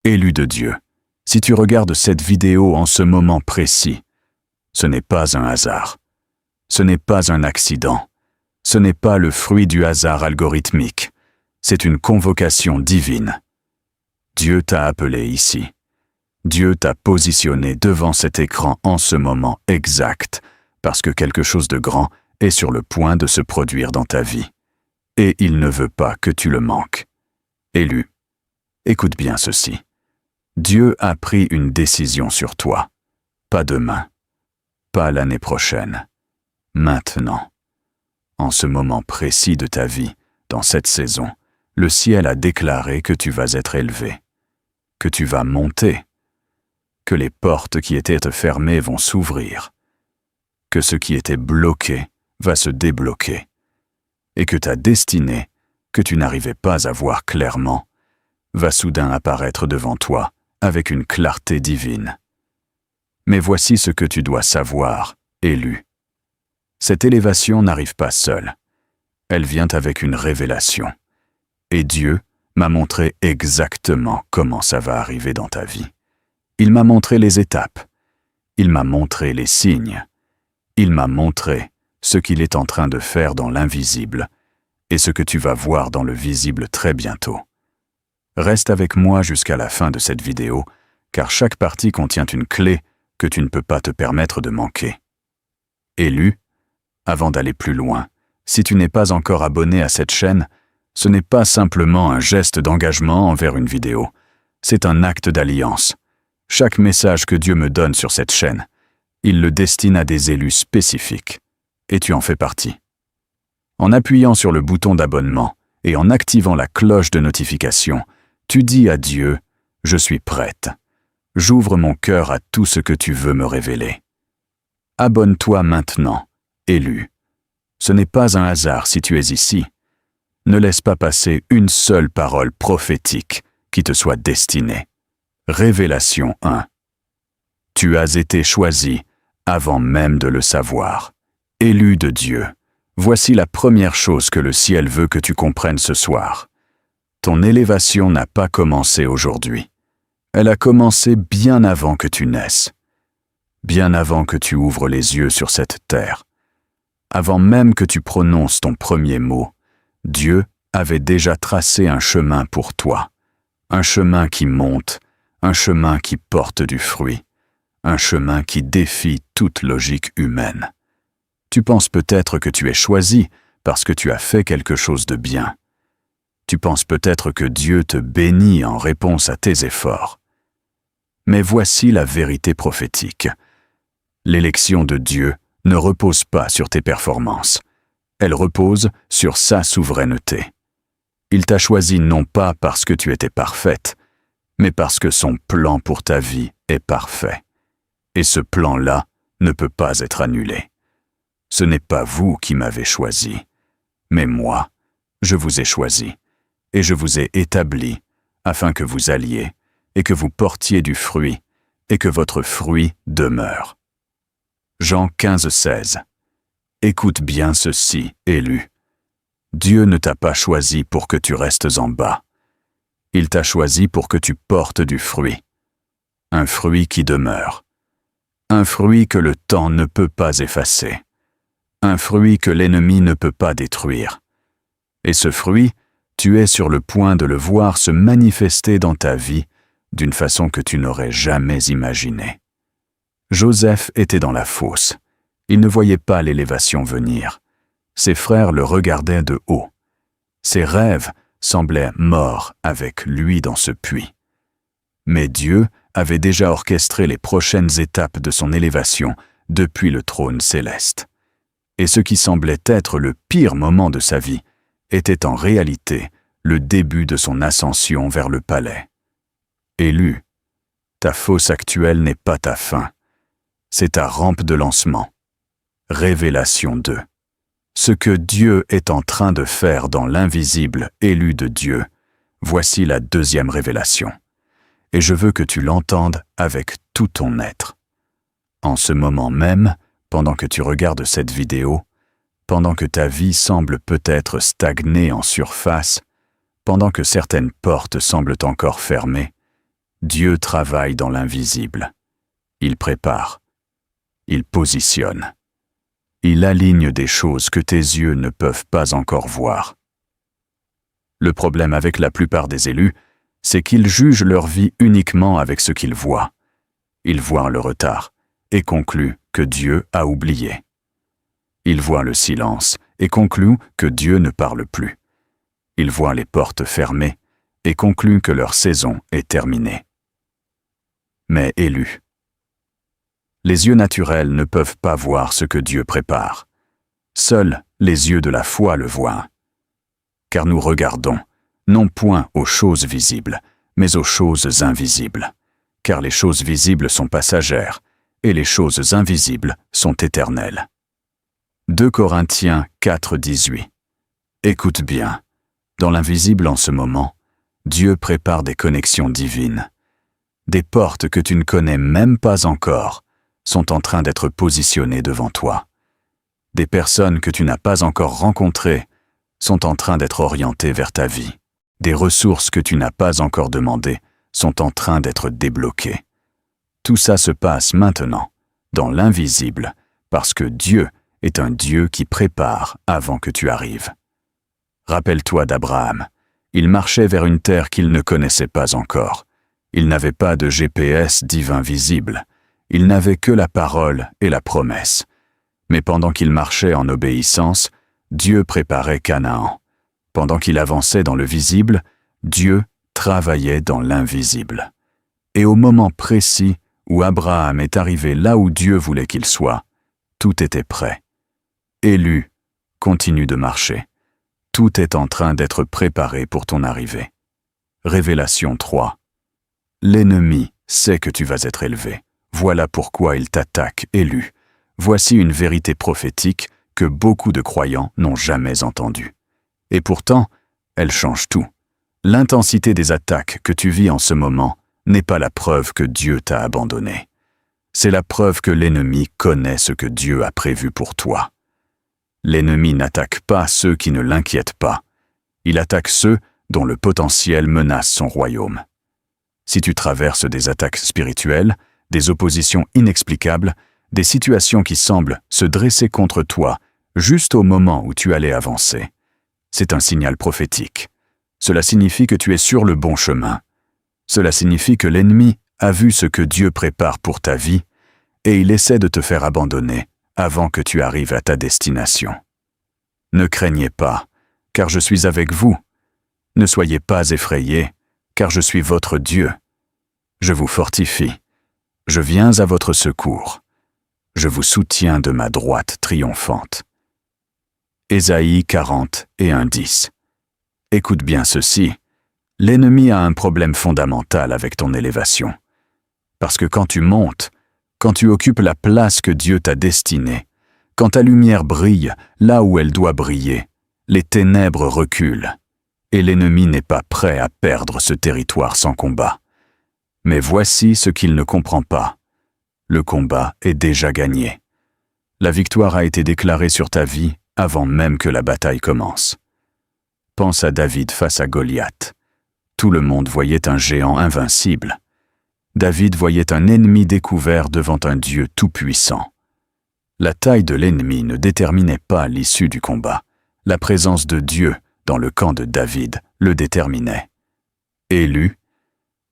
Élu de Dieu, si tu regardes cette vidéo en ce moment précis, ce n'est pas un hasard. Ce n'est pas un accident. Ce n'est pas le fruit du hasard algorithmique. C'est une convocation divine. Dieu t'a appelé ici. Dieu t'a positionné devant cet écran en ce moment exact, parce que quelque chose de grand est sur le point de se produire dans ta vie. Et il ne veut pas que tu le manques. Élu, écoute bien ceci. Dieu a pris une décision sur toi. Pas demain. Pas l'année prochaine. Maintenant. En ce moment précis de ta vie, dans cette saison, le ciel a déclaré que tu vas être élevé, que tu vas monter, que les portes qui étaient fermées vont s'ouvrir, que ce qui était bloqué va se débloquer, et que ta destinée, que tu n'arrivais pas à voir clairement, va soudain apparaître devant toi avec une clarté divine. Mais voici ce que tu dois savoir, élu. Cette élévation n'arrive pas seule. Elle vient avec une révélation. Et Dieu m'a montré exactement comment ça va arriver dans ta vie. Il m'a montré les étapes. Il m'a montré les signes. Il m'a montré ce qu'il est en train de faire dans l'invisible et ce que tu vas voir dans le visible très bientôt. Reste avec moi jusqu'à la fin de cette vidéo, car chaque partie contient une clé que tu ne peux pas te permettre de manquer. Élu, avant d'aller plus loin, si tu n'es pas encore abonné à cette chaîne, ce n'est pas simplement un geste d'engagement envers une vidéo, c'est un acte d'alliance. Chaque message que Dieu me donne sur cette chaîne, il le destine à des élus spécifiques, et tu en fais partie. En appuyant sur le bouton d'abonnement et en activant la cloche de notification, tu dis à Dieu, « Je suis prête. J'ouvre mon cœur à tout ce que tu veux me révéler. » Abonne-toi maintenant, élu. Ce n'est pas un hasard si tu es ici. Ne laisse pas passer une seule parole prophétique qui te soit destinée. Révélation 1. Tu as été choisi avant même de le savoir. Élu de Dieu, voici la première chose que le ciel veut que tu comprennes ce soir. Ton élévation n'a pas commencé aujourd'hui. Elle a commencé bien avant que tu naisses. Bien avant que tu ouvres les yeux sur cette terre. Avant même que tu prononces ton premier mot, Dieu avait déjà tracé un chemin pour toi. Un chemin qui monte, un chemin qui porte du fruit, un chemin qui défie toute logique humaine. Tu penses peut-être que tu es choisi parce que tu as fait quelque chose de bien. Tu penses peut-être que Dieu te bénit en réponse à tes efforts. Mais voici la vérité prophétique. L'élection de Dieu ne repose pas sur tes performances. Elle repose sur sa souveraineté. Il t'a choisi non pas parce que tu étais parfaite, mais parce que son plan pour ta vie est parfait. Et ce plan-là ne peut pas être annulé. Ce n'est pas vous qui m'avez choisi, mais moi, je vous ai choisi, et je vous ai établi afin que vous alliez, et que vous portiez du fruit, et que votre fruit demeure. Jean 15,16. Écoute bien ceci, élu. Dieu ne t'a pas choisi pour que tu restes en bas. Il t'a choisi pour que tu portes du fruit. Un fruit qui demeure. Un fruit que le temps ne peut pas effacer. Un fruit que l'ennemi ne peut pas détruire. Et ce fruit, tu es sur le point de le voir se manifester dans ta vie d'une façon que tu n'aurais jamais imaginée. Joseph était dans la fosse. Il ne voyait pas l'élévation venir. Ses frères le regardaient de haut. Ses rêves semblaient morts avec lui dans ce puits. Mais Dieu avait déjà orchestré les prochaines étapes de son élévation depuis le trône céleste. Et ce qui semblait être le pire moment de sa vie était en réalité le début de son ascension vers le palais. Élu, ta fosse actuelle n'est pas ta fin. C'est ta rampe de lancement. Révélation 2. Ce que Dieu est en train de faire dans l'invisible élu de Dieu, voici la deuxième révélation. Et je veux que tu l'entendes avec tout ton être. En ce moment même, pendant que tu regardes cette vidéo, pendant que ta vie semble peut-être stagner en surface, pendant que certaines portes semblent encore fermées, Dieu travaille dans l'invisible. Il prépare. Il positionne. Il aligne des choses que tes yeux ne peuvent pas encore voir. Le problème avec la plupart des élus, c'est qu'ils jugent leur vie uniquement avec ce qu'ils voient. Ils voient le retard et concluent que Dieu a oublié. Ils voient le silence et concluent que Dieu ne parle plus. Ils voient les portes fermées et concluent que leur saison est terminée. Mais élus. Les yeux naturels ne peuvent pas voir ce que Dieu prépare. Seuls les yeux de la foi le voient. Car nous regardons, non point aux choses visibles, mais aux choses invisibles. Car les choses visibles sont passagères, et les choses invisibles sont éternelles. 2 Corinthiens 4, 18. Écoute bien, dans l'invisible en ce moment, Dieu prépare des connexions divines. Des portes que tu ne connais même pas encore sont en train d'être positionnées devant toi. Des personnes que tu n'as pas encore rencontrées sont en train d'être orientées vers ta vie. Des ressources que tu n'as pas encore demandées sont en train d'être débloquées. Tout ça se passe maintenant, dans l'invisible, parce que Dieu est un Dieu qui prépare avant que tu arrives. Rappelle-toi d'Abraham. Il marchait vers une terre qu'il ne connaissait pas encore. Il n'avait pas de GPS divin visible. Il n'avait que la parole et la promesse. Mais pendant qu'il marchait en obéissance, Dieu préparait Canaan. Pendant qu'il avançait dans le visible, Dieu travaillait dans l'invisible. Et au moment précis où Abraham est arrivé là où Dieu voulait qu'il soit, tout était prêt. Élu, continue de marcher. Tout est en train d'être préparé pour ton arrivée. Révélation 3. L'ennemi sait que tu vas être élevé. Voilà pourquoi il t'attaque, élu. Voici une vérité prophétique que beaucoup de croyants n'ont jamais entendue. Et pourtant, elle change tout. L'intensité des attaques que tu vis en ce moment n'est pas la preuve que Dieu t'a abandonné. C'est la preuve que l'ennemi connaît ce que Dieu a prévu pour toi. L'ennemi n'attaque pas ceux qui ne l'inquiètent pas. Il attaque ceux dont le potentiel menace son royaume. Si tu traverses des attaques spirituelles, des oppositions inexplicables, des situations qui semblent se dresser contre toi juste au moment où tu allais avancer, c'est un signal prophétique. Cela signifie que tu es sur le bon chemin. Cela signifie que l'ennemi a vu ce que Dieu prépare pour ta vie et il essaie de te faire abandonner avant que tu arrives à ta destination. Ne craignez pas, car je suis avec vous. Ne soyez pas effrayés, car je suis votre Dieu. Je vous fortifie. Je viens à votre secours. Je vous soutiens de ma droite triomphante. Ésaïe 40 et 1:10. Écoute bien ceci. L'ennemi a un problème fondamental avec ton élévation. Parce que quand tu montes, quand tu occupes la place que Dieu t'a destinée, quand ta lumière brille là où elle doit briller, les ténèbres reculent, et l'ennemi n'est pas prêt à perdre ce territoire sans combat. Mais voici ce qu'il ne comprend pas. Le combat est déjà gagné. La victoire a été déclarée sur ta vie avant même que la bataille commence. Pense à David face à Goliath. Tout le monde voyait un géant invincible. David voyait un ennemi découvert devant un Dieu tout-puissant. La taille de l'ennemi ne déterminait pas l'issue du combat. La présence de Dieu dans le camp de David le déterminait. Élu,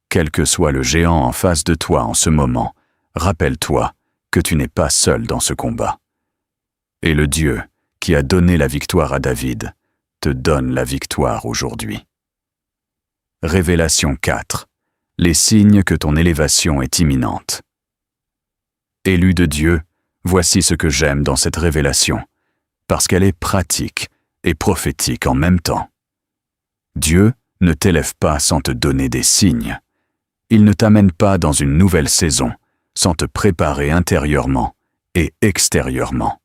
quel que soit le géant en face de toi en ce moment, rappelle-toi que tu n'es pas seul dans ce combat. Et le Dieu qui a donné la victoire à David te donne la victoire aujourd'hui. Révélation 4. Les signes que ton élévation est imminente. Élu de Dieu, voici ce que j'aime dans cette révélation, parce qu'elle est pratique et prophétique en même temps. Dieu ne t'élève pas sans te donner des signes. Il ne t'amène pas dans une nouvelle saison sans te préparer intérieurement et extérieurement.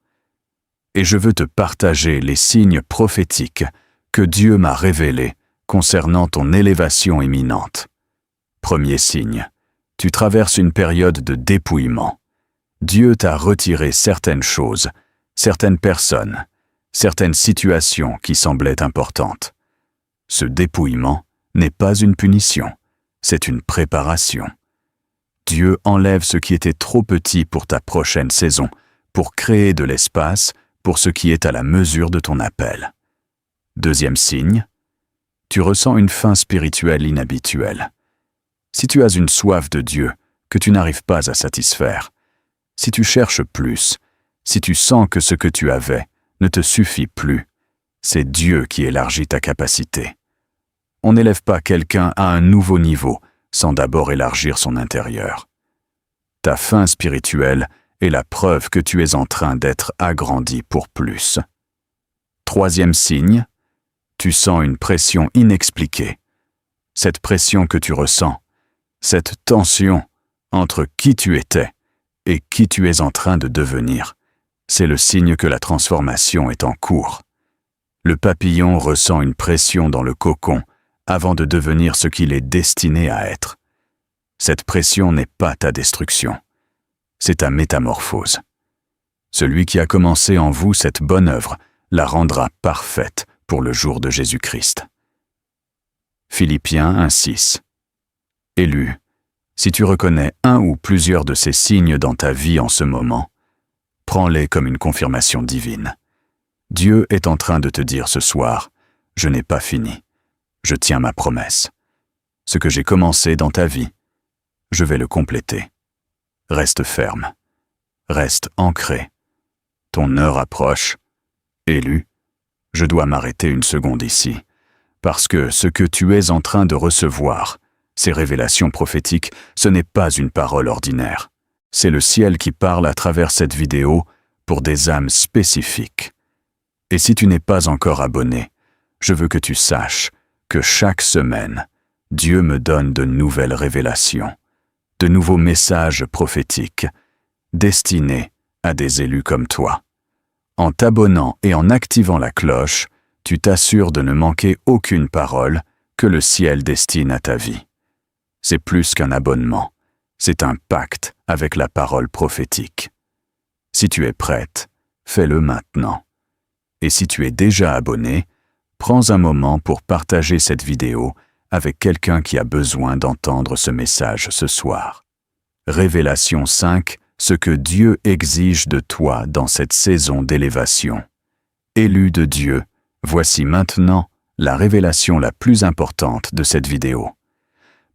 Et je veux te partager les signes prophétiques que Dieu m'a révélés concernant ton élévation imminente. Premier signe, tu traverses une période de dépouillement. Dieu t'a retiré certaines choses, certaines personnes, certaines situations qui semblaient importantes. Ce dépouillement n'est pas une punition, c'est une préparation. Dieu enlève ce qui était trop petit pour ta prochaine saison, pour créer de l'espace pour ce qui est à la mesure de ton appel. Deuxième signe, tu ressens une faim spirituelle inhabituelle. Si tu as une soif de Dieu que tu n'arrives pas à satisfaire, si tu cherches plus, si tu sens que ce que tu avais ne te suffit plus, c'est Dieu qui élargit ta capacité. On n'élève pas quelqu'un à un nouveau niveau sans d'abord élargir son intérieur. Ta faim spirituelle est la preuve que tu es en train d'être agrandi pour plus. Troisième signe, tu sens une pression inexpliquée. Cette pression que tu ressens, cette tension entre qui tu étais et qui tu es en train de devenir, c'est le signe que la transformation est en cours. Le papillon ressent une pression dans le cocon avant de devenir ce qu'il est destiné à être. Cette pression n'est pas ta destruction, c'est ta métamorphose. Celui qui a commencé en vous cette bonne œuvre la rendra parfaite pour le jour de Jésus-Christ. Philippiens 1:6. Élu, si tu reconnais un ou plusieurs de ces signes dans ta vie en ce moment, prends-les comme une confirmation divine. Dieu est en train de te dire ce soir, « Je n'ai pas fini. Je tiens ma promesse. Ce que j'ai commencé dans ta vie, je vais le compléter. Reste ferme. Reste ancré. Ton heure approche. Élu, je dois m'arrêter une seconde ici, parce que ce que tu es en train de recevoir, ces révélations prophétiques, ce n'est pas une parole ordinaire. C'est le ciel qui parle à travers cette vidéo pour des âmes spécifiques. Et si tu n'es pas encore abonné, je veux que tu saches que chaque semaine, Dieu me donne de nouvelles révélations, de nouveaux messages prophétiques, destinés à des élus comme toi. En t'abonnant et en activant la cloche, tu t'assures de ne manquer aucune parole que le ciel destine à ta vie. C'est plus qu'un abonnement, c'est un pacte avec la parole prophétique. Si tu es prête, fais-le maintenant. Et si tu es déjà abonné, prends un moment pour partager cette vidéo avec quelqu'un qui a besoin d'entendre ce message ce soir. Révélation 5, ce que Dieu exige de toi dans cette saison d'élévation. Élu de Dieu, voici maintenant la révélation la plus importante de cette vidéo.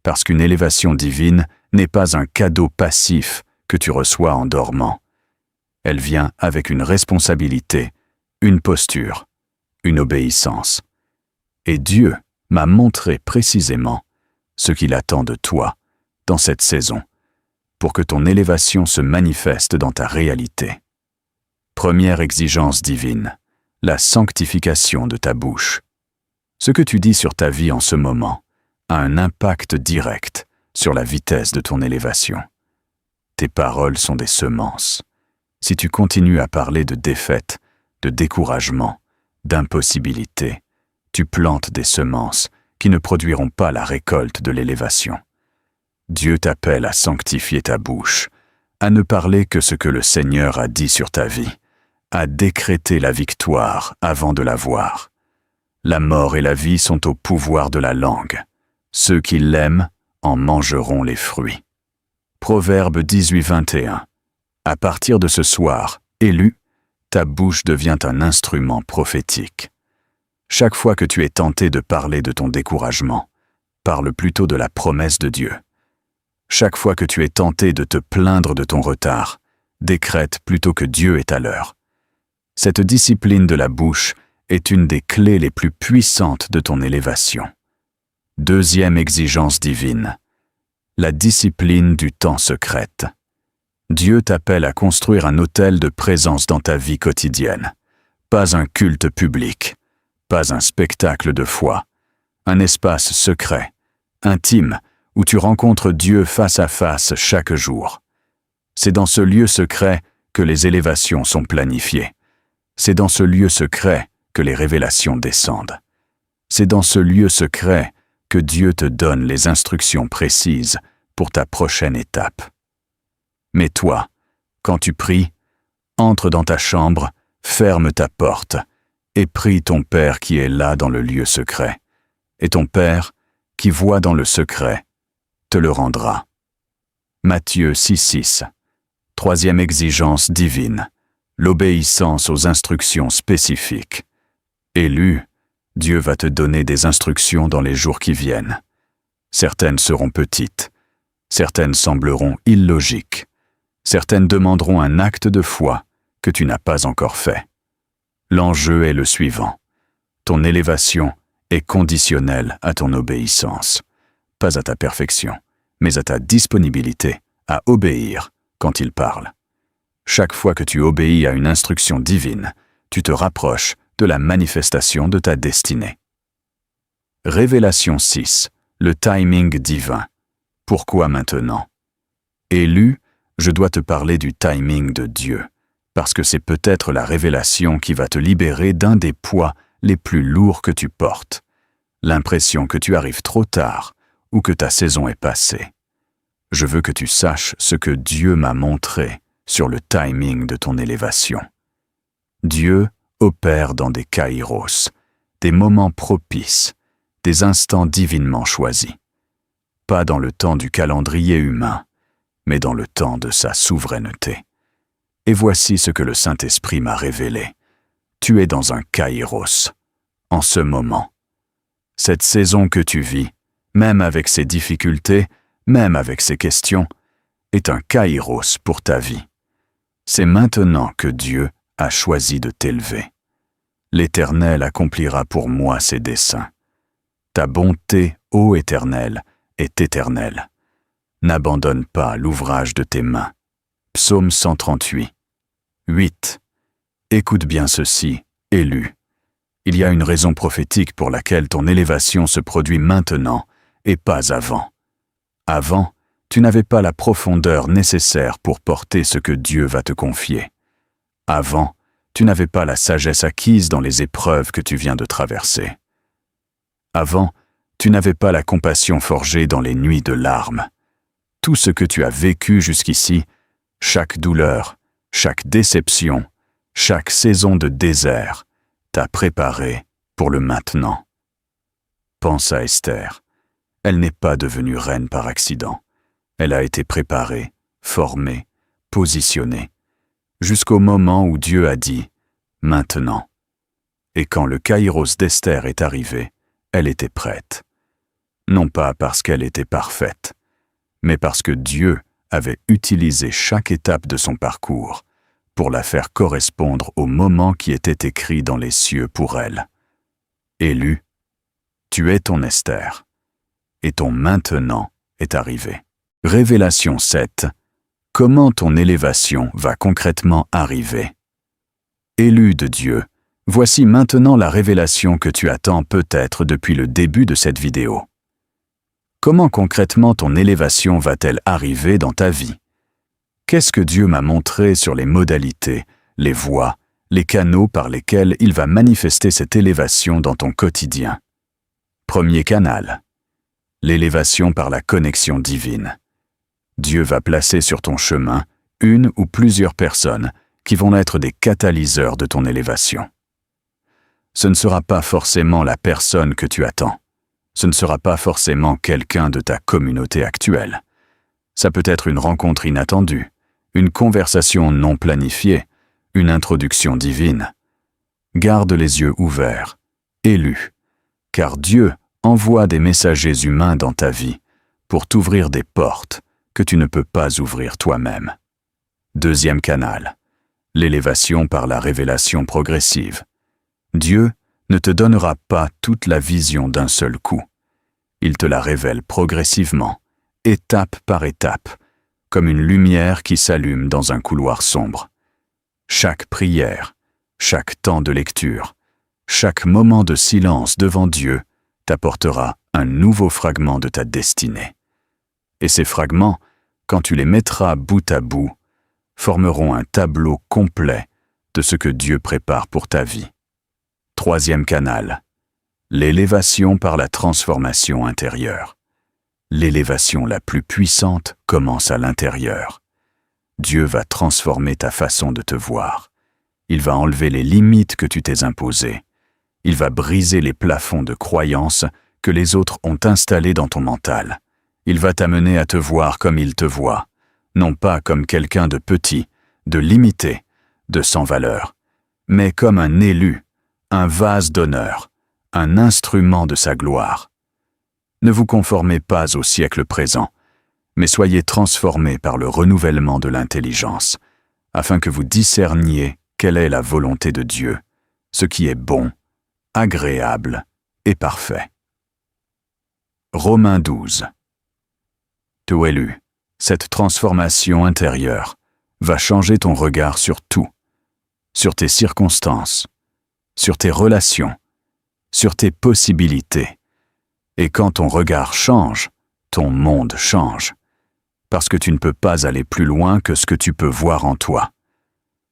Parce qu'une élévation divine n'est pas un cadeau passif que tu reçois en dormant. Elle vient avec une responsabilité, une posture, une obéissance. Et Dieu m'a montré précisément ce qu'il attend de toi dans cette saison, pour que ton élévation se manifeste dans ta réalité. Première exigence divine, la sanctification de ta bouche. Ce que tu dis sur ta vie en ce moment a un impact direct sur la vitesse de ton élévation. Tes paroles sont des semences. Si tu continues à parler de défaite, de découragement, d'impossibilité, tu plantes des semences qui ne produiront pas la récolte de l'élévation. Dieu t'appelle à sanctifier ta bouche, à ne parler que ce que le Seigneur a dit sur ta vie, à décréter la victoire avant de la voir. La mort et la vie sont au pouvoir de la langue. Ceux qui l'aiment en mangeront les fruits. Proverbe 18:21. À partir de ce soir, élu, ta bouche devient un instrument prophétique. Chaque fois que tu es tenté de parler de ton découragement, parle plutôt de la promesse de Dieu. Chaque fois que tu es tenté de te plaindre de ton retard, décrète plutôt que Dieu est à l'heure. Cette discipline de la bouche est une des clés les plus puissantes de ton élévation. Deuxième exigence divine, la discipline du temps secrète. Dieu t'appelle à construire un autel de présence dans ta vie quotidienne, pas un culte public, pas un spectacle de foi, un espace secret, intime, où tu rencontres Dieu face à face chaque jour. C'est dans ce lieu secret que les élévations sont planifiées. C'est dans ce lieu secret que les révélations descendent. C'est dans ce lieu secret que Dieu te donne les instructions précises pour ta prochaine étape. Mais toi, quand tu pries, entre dans ta chambre, ferme ta porte et prie ton Père qui est là dans le lieu secret. Et ton Père, qui voit dans le secret, te le rendra. Matthieu 6,6. Troisième exigence divine, l'obéissance aux instructions spécifiques. Élu, Dieu va te donner des instructions dans les jours qui viennent. Certaines seront petites, certaines sembleront illogiques, certaines demanderont un acte de foi que tu n'as pas encore fait. L'enjeu est le suivant. Ton élévation est conditionnelle à ton obéissance, pas à ta perfection, mais à ta disponibilité à obéir quand il parle. Chaque fois que tu obéis à une instruction divine, tu te rapproches de la manifestation de ta destinée. Révélation 6. Le timing divin. Pourquoi maintenant? Élu, je dois te parler du timing de Dieu, parce que c'est peut-être la révélation qui va te libérer d'un des poids les plus lourds que tu portes, l'impression que tu arrives trop tard ou que ta saison est passée. Je veux que tu saches ce que Dieu m'a montré sur le timing de ton élévation. Dieu opère dans des kairos, des moments propices, des instants divinement choisis. Pas dans le temps du calendrier humain, mais dans le temps de sa souveraineté. Et voici ce que le Saint-Esprit m'a révélé. Tu es dans un kairos, en ce moment. Cette saison que tu vis, même avec ses difficultés, même avec ses questions, est un kairos pour ta vie. C'est maintenant que Dieu a choisi de t'élever. L'Éternel accomplira pour moi ses desseins. Ta bonté, ô Éternel, est éternelle. N'abandonne pas l'ouvrage de tes mains. Psaume 138. 8. Écoute bien ceci, élu. Il y a une raison prophétique pour laquelle ton élévation se produit maintenant et pas avant. Avant, tu n'avais pas la profondeur nécessaire pour porter ce que Dieu va te confier. Avant, tu n'avais pas la sagesse acquise dans les épreuves que tu viens de traverser. Avant, tu n'avais pas la compassion forgée dans les nuits de larmes. Tout ce que tu as vécu jusqu'ici, chaque douleur, chaque déception, chaque saison de désert, t'a préparé pour le maintenant. Pense à Esther. Elle n'est pas devenue reine par accident. Elle a été préparée, formée, positionnée, jusqu'au moment où Dieu a dit « maintenant ». Et quand le kairos d'Esther est arrivé, elle était prête. Non pas parce qu'elle était parfaite, mais parce que Dieu avait utilisé chaque étape de son parcours pour la faire correspondre au moment qui était écrit dans les cieux pour elle. Élu, tu es ton Esther, et ton maintenant est arrivé. Révélation 7. Comment ton élévation va concrètement arriver? Élu de Dieu, voici maintenant la révélation que tu attends peut-être depuis le début de cette vidéo. Comment concrètement ton élévation va-t-elle arriver dans ta vie? Qu'est-ce que Dieu m'a montré sur les modalités, les voies, les canaux par lesquels il va manifester cette élévation dans ton quotidien? Premier canal. L'élévation par la connexion divine. Dieu va placer sur ton chemin une ou plusieurs personnes qui vont être des catalyseurs de ton élévation. Ce ne sera pas forcément la personne que tu attends. Ce ne sera pas forcément quelqu'un de ta communauté actuelle. Ça peut être une rencontre inattendue, une conversation non planifiée, une introduction divine. Garde les yeux ouverts, élu, car Dieu envoie des messagers humains dans ta vie pour t'ouvrir des portes que tu ne peux pas ouvrir toi-même. Deuxième canal, l'élévation par la révélation progressive. Dieu ne te donnera pas toute la vision d'un seul coup. Il te la révèle progressivement, étape par étape, comme une lumière qui s'allume dans un couloir sombre. Chaque prière, chaque temps de lecture, chaque moment de silence devant Dieu t'apportera un nouveau fragment de ta destinée. Et ces fragments, quand tu les mettras bout à bout, formeront un tableau complet de ce que Dieu prépare pour ta vie. Troisième canal, l'élévation par la transformation intérieure. L'élévation la plus puissante commence à l'intérieur. Dieu va transformer ta façon de te voir. Il va enlever les limites que tu t'es imposées. Il va briser les plafonds de croyances que les autres ont installés dans ton mental. Il va t'amener à te voir comme il te voit, non pas comme quelqu'un de petit, de limité, de sans valeur, mais comme un élu, un vase d'honneur, un instrument de sa gloire. Ne vous conformez pas au siècle présent, mais soyez transformés par le renouvellement de l'intelligence, afin que vous discerniez quelle est la volonté de Dieu, ce qui est bon, agréable et parfait. Romains 12. Toi élu, cette transformation intérieure va changer ton regard sur tout, sur tes circonstances, sur tes relations, sur tes possibilités. Et quand ton regard change, ton monde change, parce que tu ne peux pas aller plus loin que ce que tu peux voir en toi.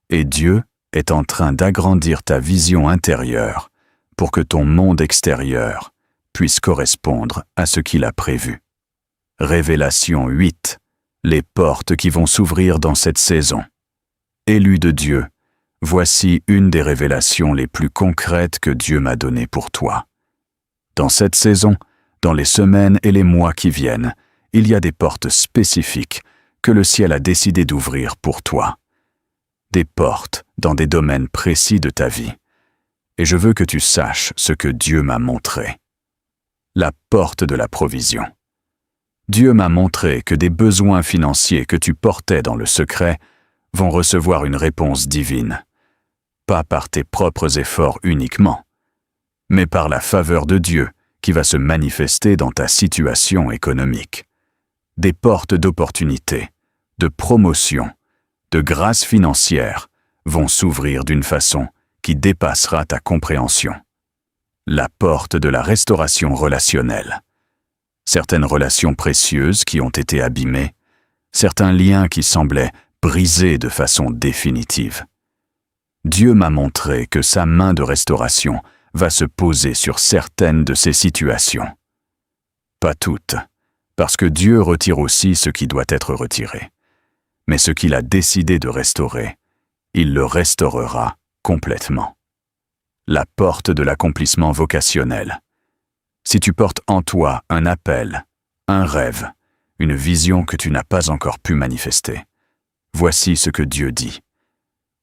Et Dieu est en train d'agrandir ta vision intérieure pour que ton monde extérieur puisse correspondre à ce qu'il a prévu. Révélation 8. Les portes qui vont s'ouvrir dans cette saison. Élu de Dieu, voici une des révélations les plus concrètes que Dieu m'a données pour toi. Dans cette saison, dans les semaines et les mois qui viennent, il y a des portes spécifiques que le ciel a décidé d'ouvrir pour toi. Des portes dans des domaines précis de ta vie. Et je veux que tu saches ce que Dieu m'a montré. La porte de la provision. Dieu m'a montré que des besoins financiers que tu portais dans le secret vont recevoir une réponse divine. Pas par tes propres efforts uniquement, mais par la faveur de Dieu qui va se manifester dans ta situation économique. Des portes d'opportunité, de promotion, de grâce financière vont s'ouvrir d'une façon qui dépassera ta compréhension. La porte de la restauration relationnelle. Certaines relations précieuses qui ont été abîmées, certains liens qui semblaient brisés de façon définitive. Dieu m'a montré que sa main de restauration va se poser sur certaines de ces situations. Pas toutes, parce que Dieu retire aussi ce qui doit être retiré. Mais ce qu'il a décidé de restaurer, il le restaurera complètement. La porte de l'accomplissement vocationnel. Si tu portes en toi un appel, un rêve, une vision que tu n'as pas encore pu manifester, voici ce que Dieu dit.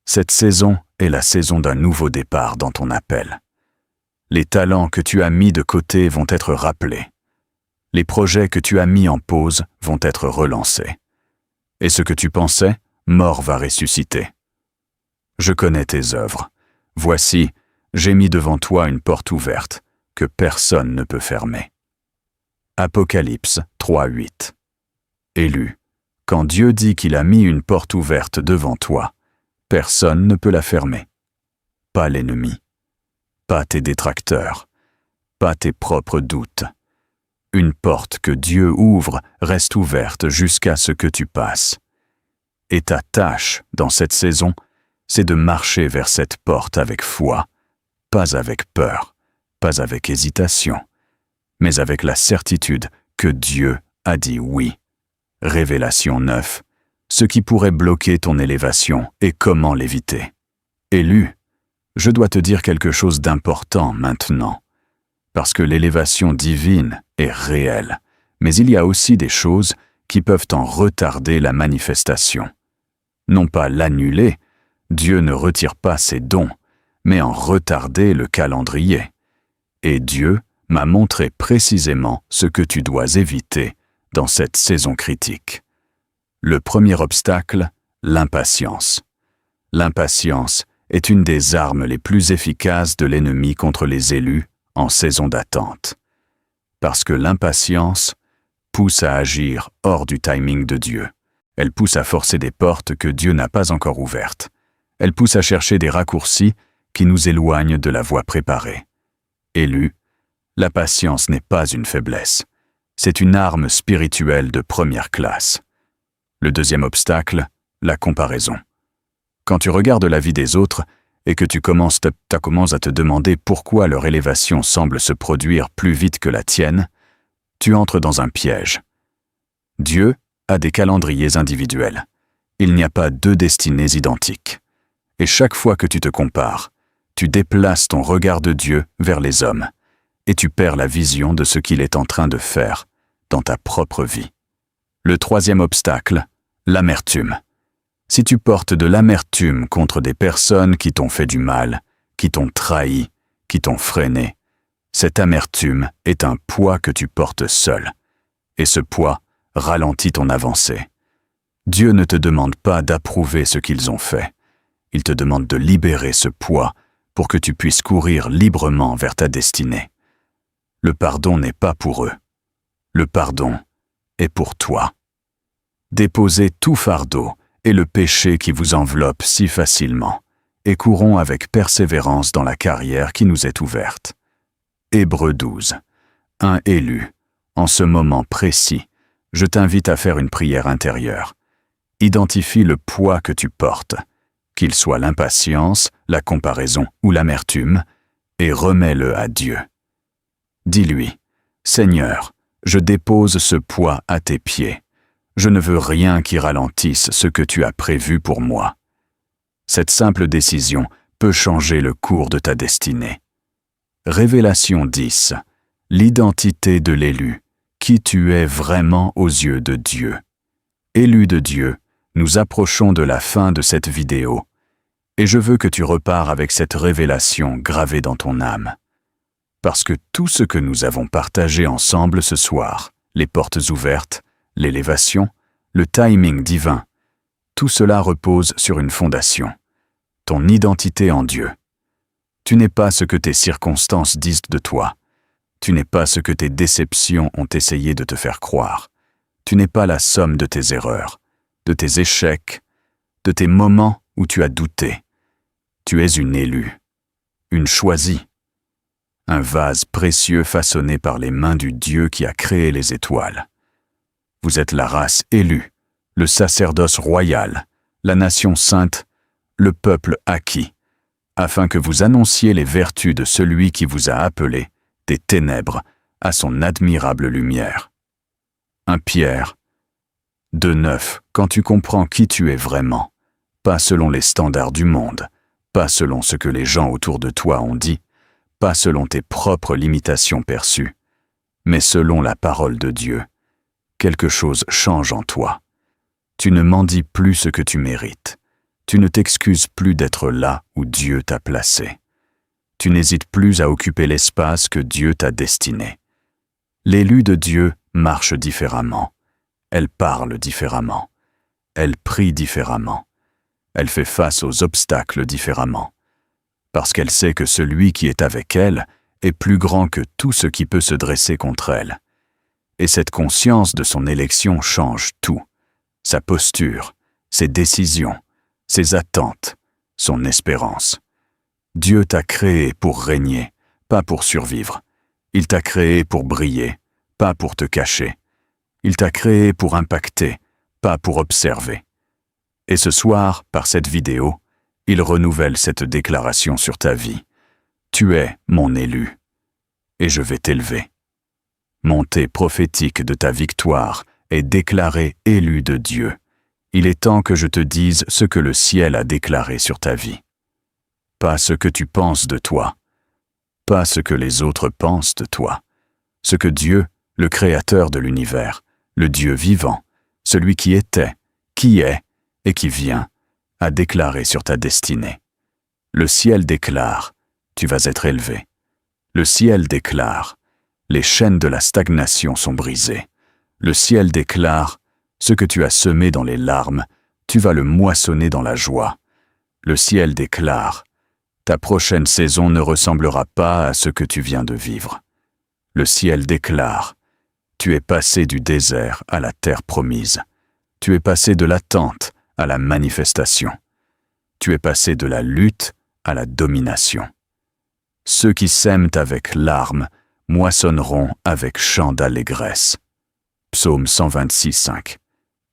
Cette saison est la saison d'un nouveau départ dans ton appel. Les talents que tu as mis de côté vont être rappelés. Les projets que tu as mis en pause vont être relancés. Et ce que tu pensais, mort va ressusciter. Je connais tes œuvres. Voici, j'ai mis devant toi une porte ouverte que personne ne peut fermer. Apocalypse 3:8. Élu, quand Dieu dit qu'il a mis une porte ouverte devant toi, personne ne peut la fermer. Pas l'ennemi, pas tes détracteurs, pas tes propres doutes. Une porte que Dieu ouvre reste ouverte jusqu'à ce que tu passes. Et ta tâche, dans cette saison, c'est de marcher vers cette porte avec foi, pas avec peur, pas avec hésitation, mais avec la certitude que Dieu a dit oui. Révélation 9. Ce qui pourrait bloquer ton élévation et comment l'éviter. Élu, je dois te dire quelque chose d'important maintenant, parce que l'élévation divine est réelle, mais il y a aussi des choses qui peuvent en retarder la manifestation. Non pas l'annuler, Dieu ne retire pas ses dons, mais en retarder le calendrier. Et Dieu m'a montré précisément ce que tu dois éviter dans cette saison critique. Le premier obstacle, l'impatience. L'impatience est une des armes les plus efficaces de l'ennemi contre les élus en saison d'attente. Parce que l'impatience pousse à agir hors du timing de Dieu. Elle pousse à forcer des portes que Dieu n'a pas encore ouvertes. Elle pousse à chercher des raccourcis qui nous éloignent de la voie préparée. Élu, la patience n'est pas une faiblesse. C'est une arme spirituelle de première classe. Le deuxième obstacle, la comparaison. Quand tu regardes la vie des autres et que tu commences à te demander pourquoi leur élévation semble se produire plus vite que la tienne, tu entres dans un piège. Dieu a des calendriers individuels. Il n'y a pas deux destinées identiques. Et chaque fois que tu te compares, tu déplaces ton regard de Dieu vers les hommes, et tu perds la vision de ce qu'il est en train de faire, dans ta propre vie. Le troisième obstacle, l'amertume. Si tu portes de l'amertume contre des personnes qui t'ont fait du mal, qui t'ont trahi, qui t'ont freiné, cette amertume est un poids que tu portes seul. Et ce poids ralentit ton avancée. Dieu ne te demande pas d'approuver ce qu'ils ont fait. Il te demande de libérer ce poids pour que tu puisses courir librement vers ta destinée. Le pardon n'est pas pour eux. Le pardon est pour toi. Déposez tout fardeau et le péché qui vous enveloppe si facilement, et courons avec persévérance dans la carrière qui nous est ouverte. Hébreux 12. Un élu. En ce moment précis, je t'invite à faire une prière intérieure. Identifie le poids que tu portes, qu'il soit l'impatience, la comparaison ou l'amertume, et remets-le à Dieu. Dis-lui, « Seigneur, je dépose ce poids à tes pieds. Je ne veux rien qui ralentisse ce que tu as prévu pour moi. » Cette simple décision peut changer le cours de ta destinée. Révélation 10. L'identité de l'élu, qui tu es vraiment aux yeux de Dieu. Élu de Dieu, nous approchons de la fin de cette vidéo, et je veux que tu repars avec cette révélation gravée dans ton âme. Parce que tout ce que nous avons partagé ensemble ce soir, les portes ouvertes, l'élévation, le timing divin, tout cela repose sur une fondation, ton identité en Dieu. Tu n'es pas ce que tes circonstances disent de toi. Tu n'es pas ce que tes déceptions ont essayé de te faire croire. Tu n'es pas la somme de tes erreurs, de tes échecs, de tes moments où tu as douté. Tu es une élue, une choisie, un vase précieux façonné par les mains du Dieu qui a créé les étoiles. Vous êtes la race élue, le sacerdoce royal, la nation sainte, le peuple acquis, afin que vous annonciez les vertus de celui qui vous a appelé des ténèbres à son admirable lumière. 1 Pierre 2,9. Quand tu comprends qui tu es vraiment, pas selon les standards du monde, pas selon ce que les gens autour de toi ont dit, pas selon tes propres limitations perçues, mais selon la parole de Dieu, quelque chose change en toi. Tu ne mendies plus ce que tu mérites. Tu ne t'excuses plus d'être là où Dieu t'a placé. Tu n'hésites plus à occuper l'espace que Dieu t'a destiné. L'élu de Dieu marche différemment. Elle parle différemment. Elle prie différemment. Elle fait face aux obstacles différemment. Parce qu'elle sait que celui qui est avec elle est plus grand que tout ce qui peut se dresser contre elle. Et cette conscience de son élection change tout. Sa posture, ses décisions, ses attentes, son espérance. Dieu t'a créé pour régner, pas pour survivre. Il t'a créé pour briller, pas pour te cacher. Il t'a créé pour impacter, pas pour observer. Et ce soir, par cette vidéo, il renouvelle cette déclaration sur ta vie. Tu es mon élu, et je vais t'élever. Montée prophétique de ta victoire est déclarée élu de Dieu. Il est temps que je te dise ce que le ciel a déclaré sur ta vie. Pas ce que tu penses de toi, pas ce que les autres pensent de toi, ce que Dieu, le Créateur de l'univers, le Dieu vivant, celui qui était, qui est et qui vient, a déclaré sur ta destinée. Le ciel déclare, tu vas être élevé. Le ciel déclare, les chaînes de la stagnation sont brisées. Le ciel déclare, ce que tu as semé dans les larmes, tu vas le moissonner dans la joie. Le ciel déclare, ta prochaine saison ne ressemblera pas à ce que tu viens de vivre. Le ciel déclare, tu es passé du désert à la terre promise. Tu es passé de l'attente à la manifestation. Tu es passé de la lutte à la domination. Ceux qui sèment avec larmes moissonneront avec chant d'allégresse. Psaume 126,5.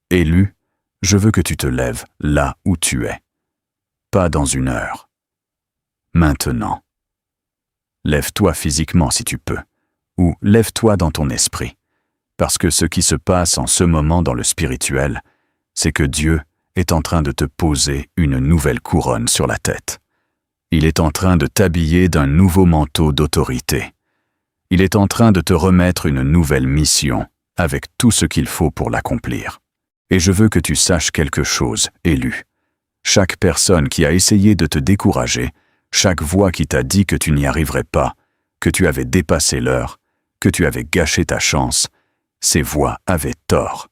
Élu, je veux que tu te lèves là où tu es. Pas dans une heure. Maintenant. Lève-toi physiquement si tu peux, ou lève-toi dans ton esprit, parce que ce qui se passe en ce moment dans le spirituel, c'est que Dieu est en train de te poser une nouvelle couronne sur la tête. Il est en train de t'habiller d'un nouveau manteau d'autorité. Il est en train de te remettre une nouvelle mission avec tout ce qu'il faut pour l'accomplir. Et je veux que tu saches quelque chose, élu. Chaque personne qui a essayé de te décourager, chaque voix qui t'a dit que tu n'y arriverais pas, que tu avais dépassé l'heure, que tu avais gâché ta chance, ces voix avaient tort.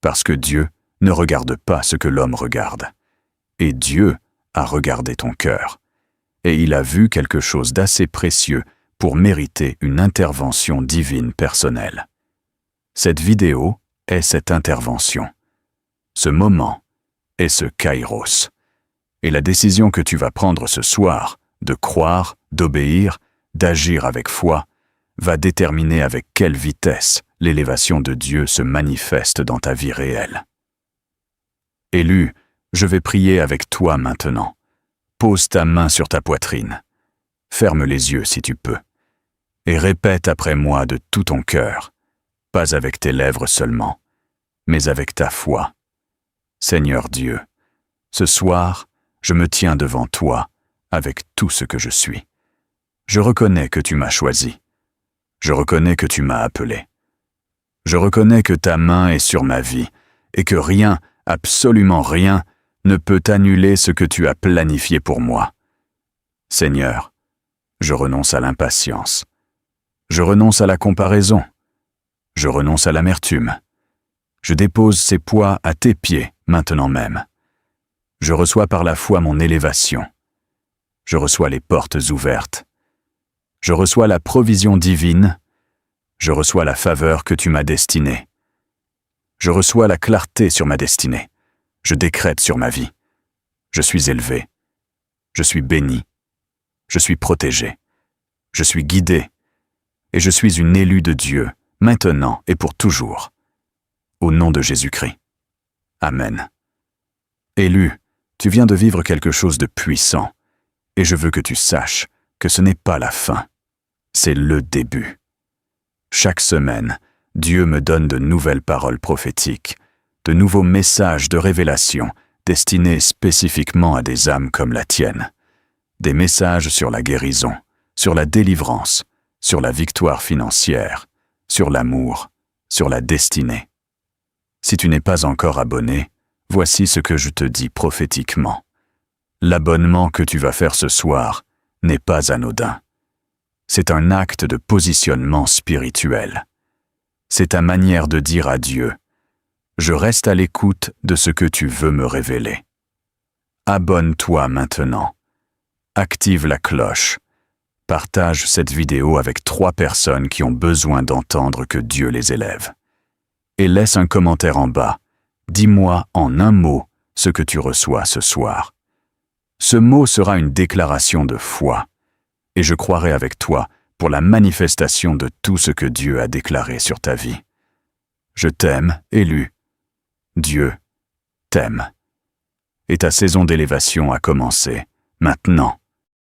Parce que Dieu ne regarde pas ce que l'homme regarde. Et Dieu a regardé ton cœur. Et il a vu quelque chose d'assez précieux pour mériter une intervention divine personnelle. Cette vidéo est cette intervention. Ce moment est ce kairos. Et la décision que tu vas prendre ce soir, de croire, d'obéir, d'agir avec foi, va déterminer avec quelle vitesse l'élévation de Dieu se manifeste dans ta vie réelle. Élu, je vais prier avec toi maintenant. Pose ta main sur ta poitrine. Ferme les yeux si tu peux. Et répète après moi de tout ton cœur, pas avec tes lèvres seulement, mais avec ta foi. Seigneur Dieu, ce soir, je me tiens devant toi avec tout ce que je suis. Je reconnais que tu m'as choisi. Je reconnais que tu m'as appelé. Je reconnais que ta main est sur ma vie et que rien, absolument rien, ne peut annuler ce que tu as planifié pour moi. Seigneur, je renonce à l'impatience. Je renonce à la comparaison. Je renonce à l'amertume. Je dépose ces poids à tes pieds maintenant même. Je reçois par la foi mon élévation. Je reçois les portes ouvertes. Je reçois la provision divine. Je reçois la faveur que tu m'as destinée. Je reçois la clarté sur ma destinée. Je décrète sur ma vie. Je suis élevé. Je suis béni. Je suis protégé. Je suis guidé. Et je suis une élue de Dieu, maintenant et pour toujours. Au nom de Jésus-Christ. Amen. Élu, tu viens de vivre quelque chose de puissant, et je veux que tu saches que ce n'est pas la fin, c'est le début. Chaque semaine, Dieu me donne de nouvelles paroles prophétiques, de nouveaux messages de révélation destinés spécifiquement à des âmes comme la tienne. Des messages sur la guérison, sur la délivrance, sur la victoire financière, sur l'amour, sur la destinée. Si tu n'es pas encore abonné, voici ce que je te dis prophétiquement. L'abonnement que tu vas faire ce soir n'est pas anodin. C'est un acte de positionnement spirituel. C'est ta manière de dire à Dieu, « Je reste à l'écoute de ce que tu veux me révéler. » Abonne-toi maintenant. Active la cloche. Partage cette vidéo avec 3 personnes qui ont besoin d'entendre que Dieu les élève. Et laisse un commentaire en bas. Dis-moi en un mot ce que tu reçois ce soir. Ce mot sera une déclaration de foi, et je croirai avec toi pour la manifestation de tout ce que Dieu a déclaré sur ta vie. Je t'aime, élu. Dieu t'aime. Et ta saison d'élévation a commencé, maintenant.